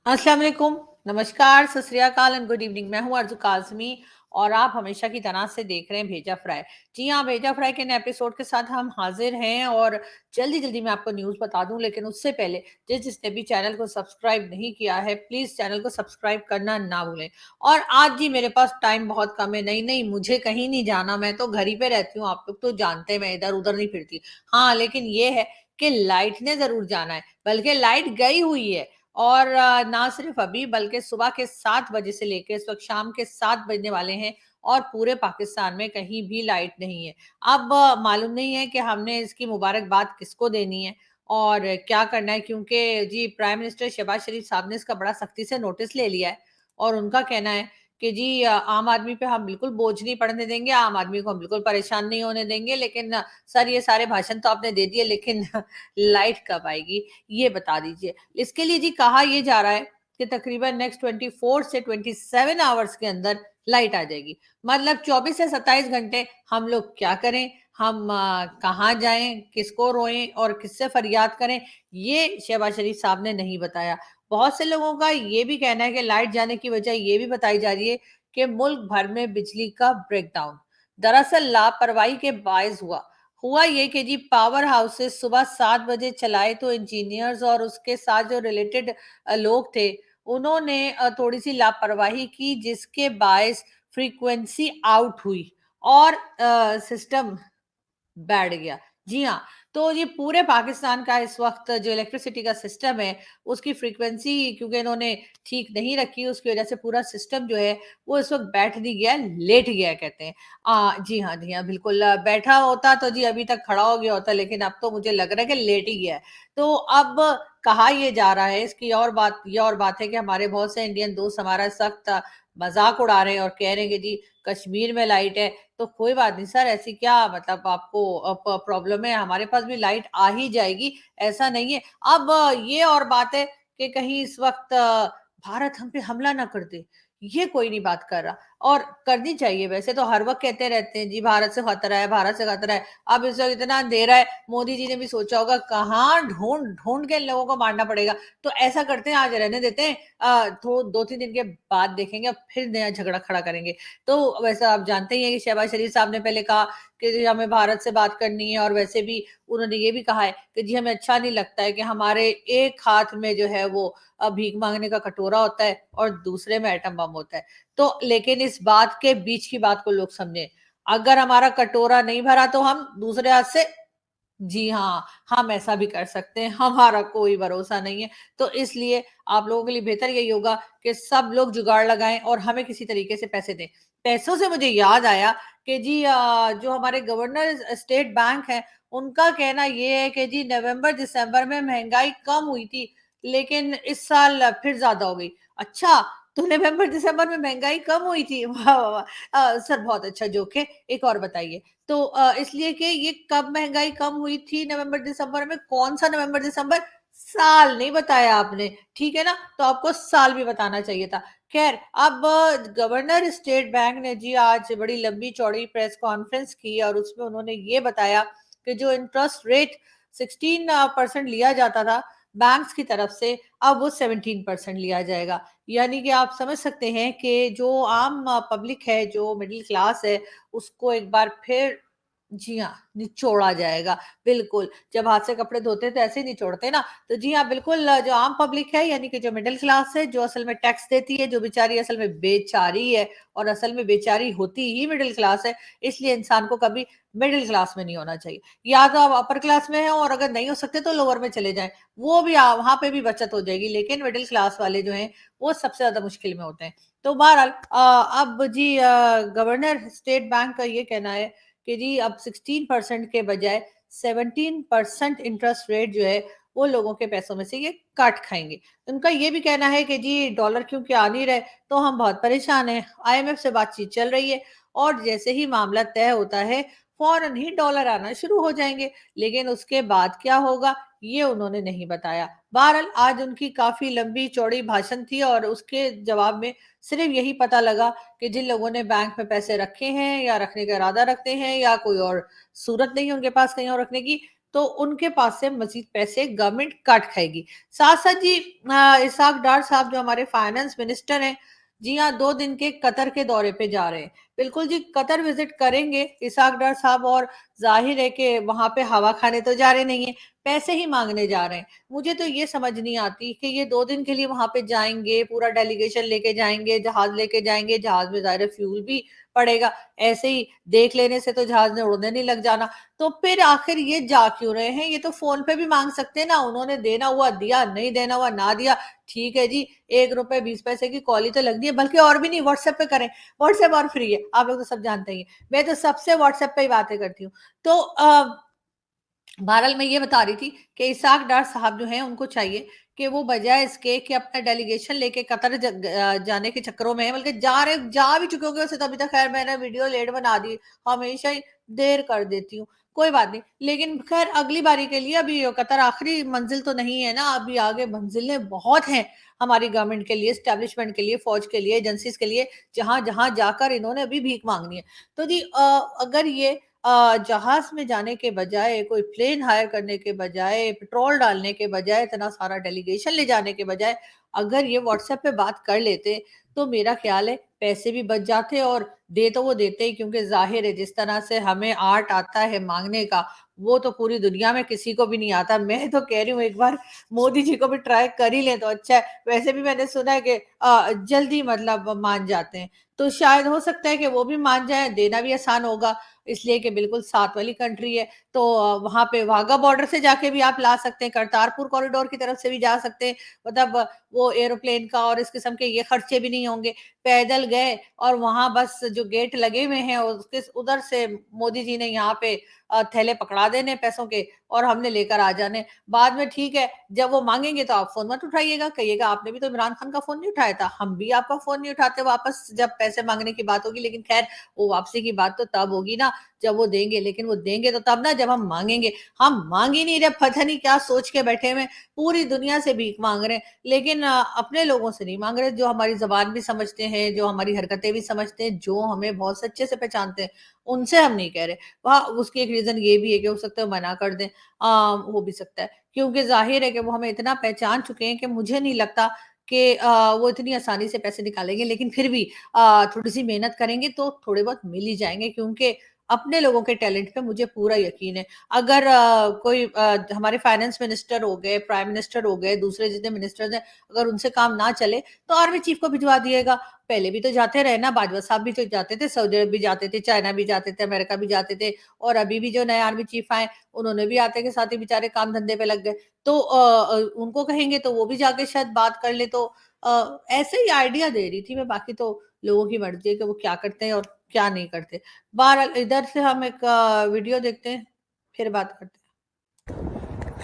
अस्सलाम वालेकुम, नमस्कार, सत श्री अकाल एंड गुड इवनिंग। मैं हूँ अर्ज़ू काज़मी और आप हमेशा की तरह से देख रहे हैं भेजा फ्राई। जी हाँ, भेजा फ्राई के नए एपिसोड के साथ हम हाज़िर हैं और जल्दी-जल्दी मैं आपको न्यूज़ बता दूँ, लेकिन उससे पहले जिसने भी चैनल को सब्सक्राइब नहीं किया है, प्लीज़ चैनल को सब्सक्राइब करना ना भूलें। और आज जी मेरे पास टाइम बहुत कम है। नहीं, मुझे कहीं नहीं जाना, मैं तो घर ही पे रहती हूँ। आप लोग तो जानते हैं मैं इधर-उधर नहीं फिरती। हाँ, लेकिन ये है कि लाइट ने ज़रूर जाना है, बल्कि लाइट गई हुई है। और ना सिर्फ अभी बल्कि सुबह के 7 बजे से लेके इस वक़्त शाम के 7 बजने वाले हैं और पूरे पाकिस्तान में कहीं भी लाइट नहीं है। अब मालूम नहीं है कि हमने इसकी मुबारकबाद किसको देनी है और क्या करना है, क्योंकि जी प्राइम मिनिस्टर शहबाज़ शरीफ साहब ने इसका बड़ा सख्ती से नोटिस ले लिया है और उनका कहना है कि जी आम आदमी पे हम बिल्कुल बोझ नहीं पड़ने देंगे, आम आदमी को हम बिल्कुल परेशान नहीं होने देंगे। लेकिन सर, ये सारे भाषण तो आपने दे दिए, लेकिन लाइट कब आएगी ये बता दीजिए। इसके लिए जी कहा ये जा रहा है कि तकरीबन नेक्स्ट 24 से 27 आवर्स के अंदर लाइट आ जाएगी। मतलब 24 से 27 घंटे हम लोग क्या करें? हम कहाँ जाएँ? किसको रोएँ और किससे फरियाद करें? ये शहबाज शरीफ साहब ने नहीं बताया। बहुत से लोगों का ये भी कहना है कि लाइट जाने की वजह ये भी बताई जा रही है कि मुल्क भर में बिजली का ब्रेकडाउन दरअसल लापरवाही के बायस हुआ ये कि जी पावर हाउसेस सुबह 7 बजे चलाए तो इंजीनियर्स और उसके साथ जो रिलेटेड लोग थे, उन्होंने थोड़ी-सी लापरवाही की, जिसके बायस फ्रीक्वेंसी आउट हुई और सिस्टम बैठ गया। जी हाँ, तो ये पूरे पाकिस्तान का इस वक़्त जो इलेक्ट्रिसिटी का सिस्टम है, उसकी फ्रीक्वेंसी क्योंकि इन्होंने ठीक नहीं रखी, उसकी वज़ह से पूरा सिस्टम जो है, वो इस वक़्त बैठ नहीं गया है, लेट गया है कहते हैं। जी हाँ, बिल्कुल बैठा होता तो जी अभी तक खड़ा हो गया होता, लेकिन अब तो मुझे लग रहा है कि लेट ही गया है। तो अब कहा ये जा रहा है, इसकी और बात ये और बात है कि हमारे बहुत से इंडियन दोस्त हमारा सख्त मज़ाक उड़ा रहे हैं और कह रहे हैं कि जी कश्मीर में लाइट है, तो कोई बात नहीं सर, ऐसी क्या मतलब आपको प्रॉब्लम है, हमारे पास भी लाइट आ ही जाएगी, ऐसा नहीं है। अब ये और बात है कि कहीं इस वक़्त भारत हम पे हमला ना कर दे, ये कोई नहीं बात कर रहा और करनी चाहिए। वैसे तो हर वक़्त कहते रहते हैं जी भारत से खतरा है, भारत से खतरा है। अब इस वक़्त इतना अंधेरा है, मोदी जी ने भी सोचा होगा कहाँ ढूँढ के इन लोगों को मारना पड़ेगा। तो ऐसा करते हैं, आज रहने देते हैं, तो 2-3 दिन के बाद देखेंगे, अब फिर नया झगड़ा खड़ा करेंगे। तो वैसे आप जानते ही हैं कि शहबाज शरीफ साहब ने पहले कहा कि जी हमें भारत से बात करनी है और वैसे भी उन्होंने ये भी कहा है कि जी हमें अच्छा नहीं लगता है कि हमारे एक हाथ में जो है वो भीख मांगने का कटोरा होता है और दूसरे में एटम बम होता है। तो लेकिन इस बात के बीच की बात को लोग समझें। अगर हमारा कटोरा नहीं भरा तो हम दूसरे हाथ से जी हाँ, हम ऐसा भी कर सकते हैं, हमारा कोई भरोसा नहीं है। तो इसलिए आप लोगों के लिए बेहतर यही होगा कि सब लोग जुगाड़ लगाएँ और हमें किसी तरीके से पैसे दें। पैसों से मुझे याद आया कि जी जो हमारे गवर्नर स्टेट बैंक हैं, उनका कहना ये है कि जी नवंबर-दिसंबर में महँगाई कम हुई थी, लेकिन इस साल फिर ज़्यादा हो गई। अच्छा, तो नवंबर-दिसंबर में महँगाई कम हुई थी? वाह, वाह, वाह! सर बहुत अच्छा जोक है, एक और बताइए। तो इसलिए कि ये कब महँगाई कम हुई थी नवंबर-दिसंबर में, कौन-सा नवंबर-दिसंबर? साल नहीं बताया आपने, ठीक है ना? तो आपको साल भी बताना चाहिए था। ख़ैर अब गवर्नर स्टेट बैंक ने जी आज बड़ी लंबी-चौड़ी प्रेस कॉन्फ्रेंस की और उसमें उन्होंने ये बताया कि जो इंटरेस्ट रेट 16% लिया जाता था बैंक्स की तरफ से, अब वो 17% लिया जाएगा। यानी कि आप समझ सकते हैं कि जो आम पब्लिक है, जो मिडल क्लास है, उसको एक बार फिर जी हाँ, निचोड़ा जाएगा, बिल्कुल। जब हाथ से कपड़े धोते हैं तो ऐसे ही निचोड़ते हैं ना, तो जी हाँ, बिल्कुल जो आम पब्लिक है यानी कि जो मिडल क्लास है, जो असल में टैक्स देती है, जो बेचारी असल में बेचारी है और असल में बेचारी होती ही मिडल क्लास है, इसलिए इंसान को कभी मिडल क्लास में नहीं होना चाहिए। या तो आप अपर क्लास में हैं और अगर नहीं हो सकते तो लोअर में चले जाएँ, वो भी वहाँ पे भी बचत हो जाएगी, लेकिन मिडल क्लास वाले जो हैं, वो सबसे ज़्यादा मुश्किल में होते हैं। तो बहरहाल अब जी गवर्नर स्टेट बैंक का ये कहना है कि जी अब 16% के बजाय 17% इंटरेस्ट रेट जो है वो लोगों के पैसों में से ये काट खाएँगे। उनका ये भी कहना है कि जी डॉलर क्योंकि आ नहीं रहे तो हम बहुत परेशान हैं। आईएमएफ से बातचीत चल रही है और जैसे ही मामला तय होता है फ़ौरन ही डॉलर आना शुरू हो जाएँगे। लेकिन उसके बाद क्या होगा ये उन्होंने नहीं बताया। बहरहाल आज उनकी काफ़ी लंबी-चौड़ी भाषण थी और उसके जवाब में सिर्फ़ यही पता लगा कि जिन लोगों ने बैंक में पैसे रखे हैं या रखने का इरादा रखते हैं या कोई और सूरत नहीं है उनके पास कहीं और रखने की, तो उनके पास से मजीद पैसे गवर्नमेंट काट खाएगी। साथ साथ जी इसाक डार साहब जो हमारे फाइनेंस मिनिस्टर हैं, जी हाँ, 2 दिन के कतर के दौरे पे जा रहे हैं। बिल्कुल जी, कतर विजिट करेंगे इसाक डार साहब, और जाहिर है कि वहां पे हवा खाने तो जा रहे नहीं है, पैसे ही मांगने जा रहे हैं। मुझे तो ये समझ नहीं आती कि ये 2 दिन के लिए वहां पे जाएंगे, पूरा डेलीगेशन लेके जाएंगे, जहाज लेके जाएंगे, जहाज में जाहिर है फ्यूल भी पड़ेगा। ऐसे ही देख लेने से तो जहाज ने उड़ने नहीं लग जाना। तो फिर आखिर ये जा क्यों रहे हैं? ये तो फोन पे भी मांग सकते हैं ना, उन्होंने देना हुआ दिया, नहीं देना हुआ ना दिया। ठीक है जी, 1 रुपए 20 पैसे की कॉल ही तो लगनी है, बल्कि और भी नहीं, व्हाट्सएप पे करें। व्हाट्सएप और फ्री है, आप लोग तो सब जानते ही हैं। मैं तो सबसे व्हाट्सएप पे ही बातें करती हूँ। तो बहरहाल मैं ये बता रही थी कि इसाक डार साहब जो हैं उनको चाहिए कि वो बजाय इसके कि अपना डेलीगेशन लेके कतर जाने के चक्करों में है, बल्कि जा भी चुके होंगे वैसे, तो अभी तक खैर मैंने वीडियो लेट बना दी, हमेशा ही देर कर देती हूँ, कोई बात नहीं। लेकिन खैर अगली बारी के लिए, अभी कतर आखिरी मंजिल तो नहीं है ना, अभी आगे मंजिलें बहुत हैं हमारी गवर्नमेंट के लिए, स्टैब्लिशमेंट के लिए, फौज के लिए, एजेंसीज के लिए, जहां जहां जाकर इन्होंने अभी भीख मांगनी है। तो जी अगर ये जहाज में जाने के बजाय, कोई प्लेन हायर करने के बजाय, पेट्रोल डालने के बजाय, इतना सारा डेलीगेशन ले जाने के बजाय, अगर ये व्हाट्सएप पे बात कर लेते, तो मेरा ख्याल है पैसे भी बच जाते, और दे तो वो देते ही, क्योंकि जाहिर है जिस तरह से हमें आर्ट आता है मांगने का, वो तो पूरी दुनिया में किसी को भी नहीं आता। मैं तो कह रही हूँ एक बार मोदी जी को भी ट्राई कर ही लें तो अच्छा है। वैसे भी मैंने सुना है कि जल्दी मतलब मान जाते हैं, तो शायद हो सकता है कि वो भी मान जाए, देना भी आसान होगा, इसलिए कि बिल्कुल साथ वाली कंट्री है। तो वहां पे वाघा बॉर्डर से जाके भी आप ला सकते हैं, करतारपुर कॉरिडोर की तरफ से भी जा सकते हैं। मतलब वो एरोप्लेन का और इस किस्म के ये खर्चे भी नहीं होंगे। पैदल गए और वहां बस जो गेट लगे हुए हैं उसके उधर से मोदी जी ने यहाँ पे थैले पकड़ा देने पैसों के, और हमने लेकर आ जाने। बाद में ठीक है, जब वो मांगेंगे तो आप फोन मत उठाइएगा, कहिएगा आपने भी तो इमरान खान का फोन नहीं उठाया था, हम भी आपका फोन नहीं उठाते वापस जब पैसे मांगने की बात होगी। लेकिन खैर, वो वापसी की बात तो तब होगी ना जब वो देंगे, लेकिन वो देंगे तो तब ना जब हम मांगेंगे। हम मांग ही नहीं रहे, पता नहीं क्या सोच के बैठे हुए, पूरी दुनिया से भीख मांग रहे हैं, लेकिन अपने लोगों से नहीं मांग रहे, जो हमारी जबान भी समझते हैं, जो हमारी हरकतें भी समझते हैं, जो हमें बहुत सच्चे से पहचानते हैं, उनसे हम नहीं कह रहे। वहाँ उसकी एक रीजन ये भी है कि हो सकता है मना कर दें, हो भी सकता है, क्योंकि जाहिर है कि वो हमें इतना पहचान चुके हैं कि मुझे नहीं लगता कि वो इतनी आसानी से पैसे निकालेंगे। लेकिन फिर भी थोड़ी सी मेहनत करेंगे तो थोड़े बहुत मिल ही जाएंगे, क्योंकि अपने लोगों के टैलेंट पे मुझे पूरा यकीन है। अगर कोई हमारे फाइनेंस मिनिस्टर हो गए, प्राइम मिनिस्टर हो गए, दूसरे जितने मिनिस्टर्स हैं, अगर उनसे काम ना चले तो आर्मी चीफ को भिजवा दिएगा। पहले भी तो जाते रहे ना, बाजवा साहब भी तो जाते थे, सऊदी अरब भी जाते थे, चाइना भी जाते थे, अमेरिका भी जाते थे, और अभी भी जो नए आर्मी चीफ आए उन्होंने भी आते के साथ ही बेचारे काम धंधे पे लग गए। तो उनको कहेंगे तो वो भी जाके शायद बात कर ले। तो ऐसे ही आइडिया दे रही थी मैं, बाकी तो लोगों की मर्जी है कि वो क्या करते हैं और क्या नहीं करते। बहरहाल इधर से हम एक वीडियो देखते हैं, फिर बात करते हैं।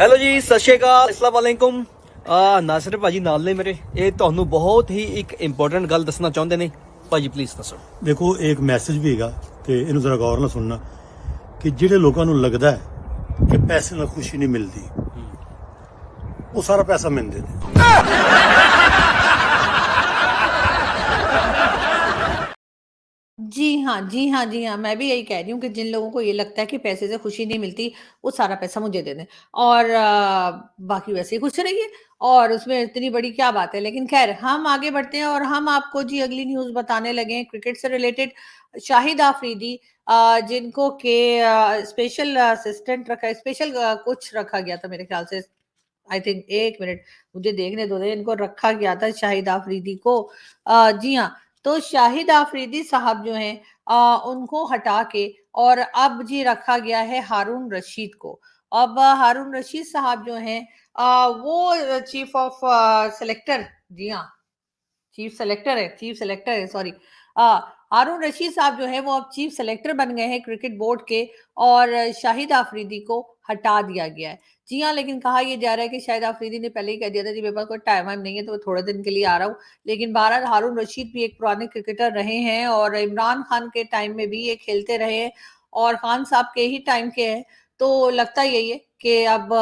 ਹੈਲੋ ਜੀ, ਸਤਿ ਸ਼੍ਰੀ ਅਕਾਲ, ਅਸਲਾਮ ਵਾਲੇਕੁਮ। ਨਾਸਰ ਭਾਜੀ ਨਾਲ ਨੇ ਮੇਰੇ, ਇਹ ਤੁਹਾਨੂੰ ਬਹੁਤ ਹੀ ਇੱਕ ਇੰਪੋਰਟੈਂਟ ਗੱਲ ਦੱਸਣਾ ਚਾਹੁੰਦੇ ਨੇ। ਭਾਜੀ ਪਲੀਜ਼ ਦੱਸੋ। ਦੇਖੋ, ਇੱਕ ਮੈਸੇਜ ਵੀ ਹੈਗਾ ਤੇ ਇਹਨੂੰ ਜ਼ਰਾ ਗੌਰ ਨਾਲ ਸੁਣਨਾ, ਕਿ ਜਿਹੜੇ ਲੋਕਾਂ ਨੂੰ ਲੱਗਦਾ ਹੈ ਕਿ ਪੈਸੇ ਨਾਲ ਖੁਸ਼ੀ ਨਹੀਂ ਮਿਲਦੀ, ਉਹ ਸਾਰਾ ਪੈਸਾ ਮਿਲਦੇ ਨੇ। जी हाँ, जी हाँ, जी हाँ, मैं भी यही कह रही हूँ कि जिन लोगों को ये लगता है कि पैसे से खुशी नहीं मिलती, वो सारा पैसा मुझे दे दें, और बाकी वैसे ही खुश रहिए, और उसमें इतनी बड़ी क्या बात है। लेकिन खैर, हम आगे बढ़ते हैं और हम आपको जी अगली न्यूज़ बताने लगे हैं क्रिकेट से रिलेटेड। शाहिद आफरीदी, जिनको के स्पेशल असिस्टेंट रखा, स्पेशल कोच रखा गया था मेरे ख्याल से, आई थिंक, 1 मिनट मुझे देखने दो, इनको रखा गया था शाहिद आफरीदी को। जी हाँ, तो शाहिद आफरीदी साहब जो हैं, उनको हटा के और अब जी रखा गया है हारून रशीद को। अब हारून रशीद साहब जो हैं, वो चीफ ऑफ सेलेक्टर, जी हाँ, चीफ सेलेक्टर है, सॉरी। हारून रशीद साहब जो है वो अब चीफ सेलेक्टर बन गए हैं क्रिकेट बोर्ड के, और शाहिद आफरीदी को हटा दिया गया है। जी हाँ, लेकिन कहा यह जा रहा है कि शाहिद आफरीदी ने पहले ही कह दिया था कि मेरे पास कोई टाइम वाइम नहीं है, तो मैं थोड़े दिन के लिए आ रहा हूँ। लेकिन बहरहाल हारून रशीद भी एक पुराने क्रिकेटर रहे हैं, और इमरान खान के टाइम में भी ये खेलते रहे हैं, और खान साहब के ही टाइम के हैं। तो लगता यही है कि अब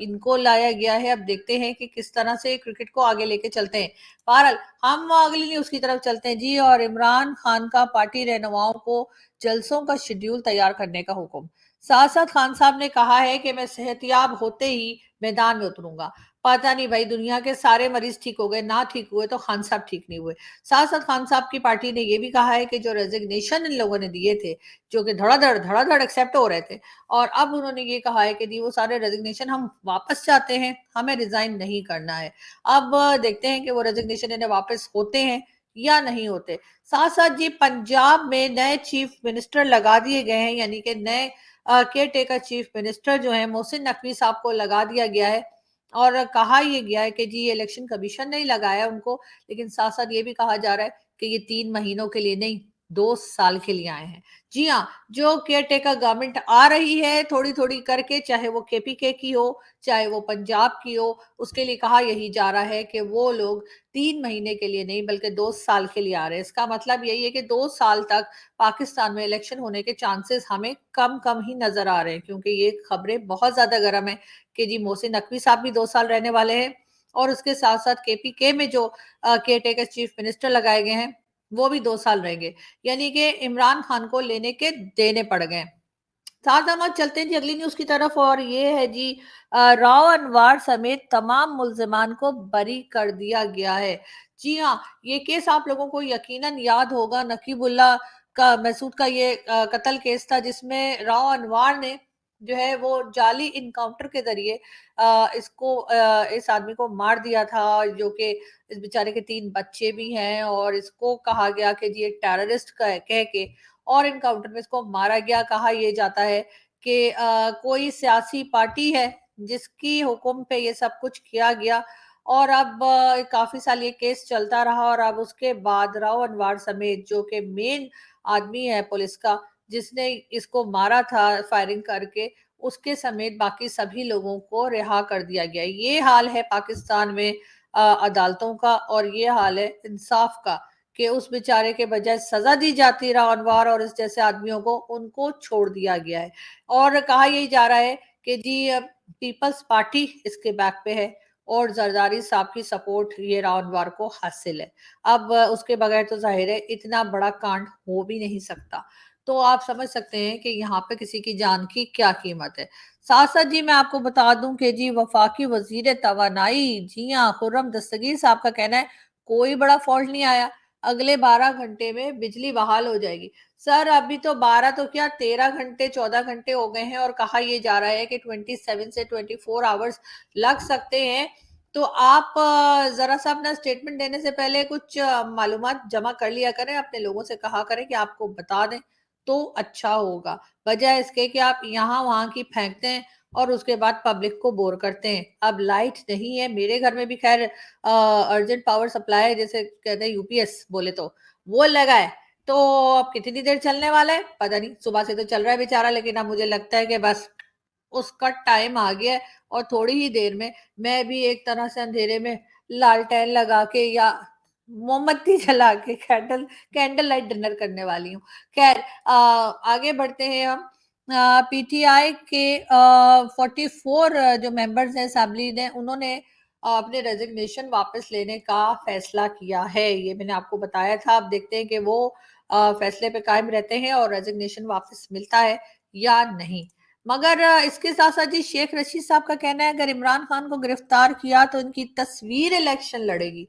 इनको लाया गया है। अब देखते हैं कि किस तरह से क्रिकेट को आगे लेके चलते हैं। बहरहाल हम अगली न्यूज़ की तरफ चलते हैं जी, और इमरान खान का पार्टी रहनुमाओं को जलसों का शेड्यूल तैयार करने का हुक्म। साथ साथ खान साहब ने कहा है कि मैं सेहतयाब होते ही मैदान में उतरूंगा। पता नहीं भाई, दुनिया के सारे मरीज ठीक हो गए, ना ठीक हुए तो खान साहब ठीक नहीं हुए। साथ साथ खान साहब की पार्टी ने यह भी कहा है कि जो रेजिग्नेशन इन लोगों ने दिए थे, जो कि धड़ाधड़ एक्सेप्ट हो रहे थे, और अब उन्होंने ये कहा है कि जी वो सारे रेजिग्नेशन हम वापस चाहते हैं, हमें रिजाइन नहीं करना है। अब देखते हैं कि वो रेजिग्नेशन इन्हें वापस होते हैं या नहीं होते। साथ साथ जी पंजाब में नए चीफ मिनिस्टर लगा दिए गए हैं, यानी कि नए केयर टेकर चीफ मिनिस्टर जो है मोहसिन नकवी साहब को लगा दिया गया है। और कहा यह गया है कि जी इलेक्शन कमीशन ने ही लगाया उनको, लेकिन साथ साथ ये भी कहा जा रहा है कि ये 3 महीनों के लिए नहीं, 2 साल के लिए आए हैं। जी हाँ, जो केयर टेकर गवर्नमेंट आ रही है थोड़ी थोड़ी करके, चाहे वो केपीके की हो, चाहे वो पंजाब की हो, उसके लिए कहा यही जा रहा है कि वो लोग 3 महीने के लिए नहीं बल्कि 2 साल के लिए आ रहे हैं। इसका मतलब यही है कि 2 साल तक पाकिस्तान में इलेक्शन होने के चांसेस हमें कम कम ही नजर आ रहे हैं, क्योंकि ये खबरें बहुत ज्यादा गर्म है कि जी मोहसिन नकवी साहब भी 2 साल रहने वाले हैं, और उसके साथ साथ केपीके में जो केयर टेकर चीफ मिनिस्टर लगाए गए हैं वो भी 2 साल रहेंगे, यानी कि इमरान खान को लेने के देने पड़ गए। साथ हम चलते हैं जी अगली न्यूज की तरफ, और ये है जी राव अनवार समेत तमाम मुल्जिमान को बरी कर दिया गया है। जी हाँ, ये केस आप लोगों को यकीनन याद होगा, नकीबुल्ला का मैसूद का ये कत्ल केस था, जिसमें राव अनवार ने जो है वो जाली इनकाउंटर के जरिए इस आदमी को मार दिया था, जो कि इस बेचारे के 3 बच्चे भी हैं, और इसको कहा गया कि जी एक टेररिस्ट कह के और इनकाउंटर में इसको मारा गया। कहा यह जाता है कि कोई सियासी पार्टी है जिसकी हुक्म पे ये सब कुछ किया गया, और अब काफी साल ये केस चलता रहा, और अब उसके बाद राव अनवार समेत जो कि मेन आदमी है पुलिस का जिसने इसको मारा था फायरिंग करके, उसके समेत बाकी सभी लोगों को रिहा कर दिया गया। ये हाल है पाकिस्तान में अदालतों का, और ये हाल है इंसाफ का कि उस बेचारे के बजाय सजा दी जाती राव अनवार और इस जैसे आदमियों को उनको छोड़ दिया गया है। और कहा यही जा रहा है कि जी पीपल्स पार्टी इसके बैक पे है, और जरदारी साहब की सपोर्ट ये राव अनवार को हासिल है। अब उसके बगैर तो जाहिर है इतना बड़ा कांड हो भी नहीं सकता। तो आप समझ सकते हैं कि यहाँ पे किसी की जान की क्या कीमत है। साथ साथ जी मैं आपको बता दूं कि जी वफाकी वजीर तवानाई, जी हाँ, खुर्रम दस्तगीर साहब का कहना है कोई बड़ा फॉल्ट नहीं आया, अगले 12 घंटे में बिजली बहाल हो जाएगी। सर अभी तो 12 तो क्या 13 घंटे 14 घंटे हो गए हैं, और कहा यह जा रहा है कि 27 से 24 आवर्स लग सकते हैं। तो आप जरा सा अपना स्टेटमेंट देने से पहले कुछ मालूमात जमा कर लिया करें, अपने लोगों से कहा करें कि आपको बता दें तो अच्छा होगा, बजाय इसके कि आप यहाँ वहां की फेंकते हैं और उसके बाद पब्लिक को बोर करते हैं। अब लाइट नहीं है, मेरे घर में भी खैर अर्जेंट पावर सप्लाई जैसे कहते हैं यूपीएस बोले तो वो लगा है। तो अब कितनी देर चलने वाला है पता नहीं, सुबह से तो चल रहा है बेचारा, लेकिन अब मुझे लगता है कि बस उसका टाइम आ गया है, और थोड़ी ही देर में मैं भी एक तरह से अंधेरे में लालटेन लगा के या मोमबत्ती जला के कैंडल कैंडल लाइट डिनर करने वाली हूँ। खैर आगे बढ़ते हैं हम। पीटीआई के 44 जो मेंबर्स हैं असेंबली ने, उन्होंने अपने रेजिग्नेशन वापस लेने का फैसला किया है। ये मैंने आपको बताया था। अब देखते हैं कि वो फैसले पे कायम रहते हैं और रेजिग्नेशन वापस मिलता है या नहीं। मगर इसके साथ साथ जी शेख रशीद साहब का कहना है अगर इमरान खान को गिरफ्तार किया तो इनकी तस्वीर इलेक्शन लड़ेगी।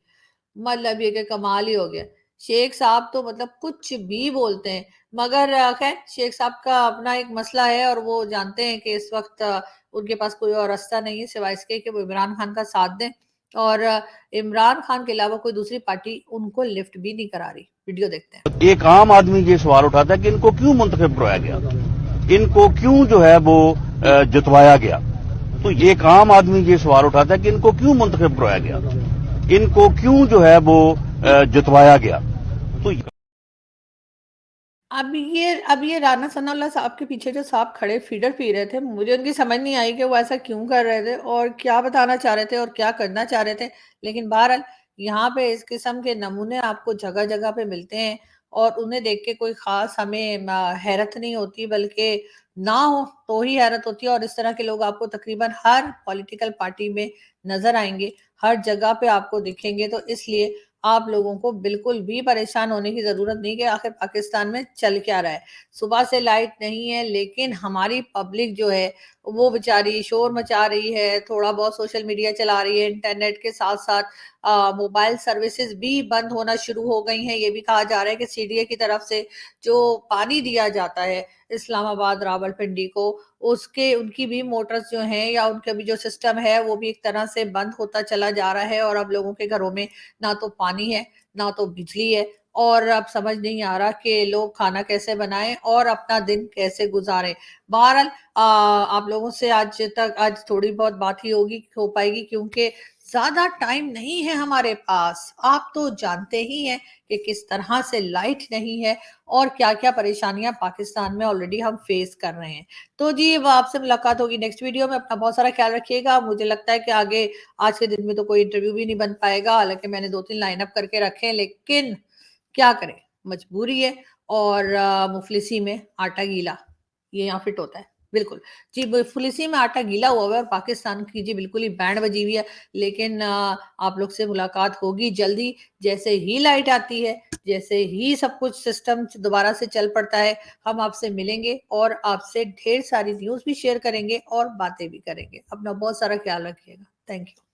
मतलब ये कि कमाल ही हो गया। शेख साहब तो मतलब कुछ भी बोलते हैं, मगर खैर शेख साहब का अपना एक मसला है, और वो जानते हैं कि इस वक्त उनके पास कोई और रास्ता नहीं है सिवाय इसके कि वो इमरान खान का साथ दें, और इमरान खान के अलावा कोई दूसरी पार्टी उनको लिफ्ट भी नहीं करा रही। वीडियो देखते हैं। एक आम आदमी ये सवाल उठाता है कि इनको क्यों मुंतखब करवाया गया, इनको क्यों जो है वो जितवाया गया। तो ये एक आम आदमी ये सवाल उठाता है कि इनको क्यों मुंतखब करवाया गया, इनको क्यों जो है वो जितवाया गया। तो अब ये राना सनाउल्लाह साहब के पीछे जो साहब खड़े फीडर पी रहे थे, मुझे उनकी समझ नहीं आई कि वो ऐसा क्यों कर रहे थे और क्या बताना चाह रहे थे और क्या करना चाह रहे थे। लेकिन बहरहाल यहाँ पे इस किस्म के नमूने आपको जगह जगह पे मिलते हैं, और उन्हें देख के कोई खास हमें हैरत नहीं होती, बल्कि ना हो तो ही हैरत होती है। और इस तरह के लोग आपको तकरीबन हर पॉलिटिकल पार्टी में नजर आएंगे, हर जगह पे आपको दिखेंगे। तो इसलिए आप लोगों को बिल्कुल भी परेशान होने की ज़रूरत नहीं कि आखिर पाकिस्तान में चल क्या रहा है। सुबह से लाइट नहीं है, लेकिन हमारी पब्लिक जो है, वो बेचारी शोर मचा रही है, थोड़ा बहुत सोशल मीडिया चला रही है, इंटरनेट के साथ-साथ मोबाइल सर्विसेज़ भी बंद होना शुरू हो गई हैं। ये भी कहा जा रहा है कि सीडीए की तरफ से जो पानी दिया जाता है इस्लामाबाद, रावलपिंडी को, उसके उनकी भी मोटर्स जो हैं या उनका भी जो सिस्टम है, वो भी एक तरह से बंद होता चला जा रहा है और अब लोगों के घरों में ना तो पानी है, ना तो बिजली है और अब समझ नहीं आ रहा कि लोग खाना कैसे बनाएँ और अपना दिन कैसे गुज़ारें। बहरहाल आप लोगों से आज थोड़ी बहुत बात ही हो पाएगी क्योंकि ज़्यादा टाइम नहीं है हमारे पास। आप तो जानते ही हैं कि किस तरह से लाइट नहीं है और क्या-क्या परेशानियाँ पाकिस्तान में ऑलरेडी हम फेस कर रहे हैं। तो जी, अब आपसे मुलाकात होगी नेक्स्ट वीडियो में। अपना बहुत सारा ख्याल रखिएगा। मुझे लगता है कि आगे आज के दिन में तो कोई इंटरव्यू भी नहीं बन पाएगा, हालाँकि मैंने 2-3 लाइन अप करके रखे हैं, लेकिन क्या करें, मजबूरी है और मुफ़लिसी में आटा गीला, ये यहाँ फिट होता है। बिल्कुल। जी, मुफ़लिसी में आटा गीला हुआ हुआ है और पाकिस्तान की जी बिल्कुल ही बैंड बजी हुई है, लेकिन आप लोग से मुलाकात होगी जल्दी, जैसे ही लाइट आती है, जैसे ही सब कुछ सिस्टम दोबारा से चल पड़ता है, हम आपसे मिलेंगे और आपसे ढेर सारी न्यूज़ भी शेयर करेंगे और बातें भी करेंगे। अपना बहुत सारा ख्याल रखिएगा। Thank you.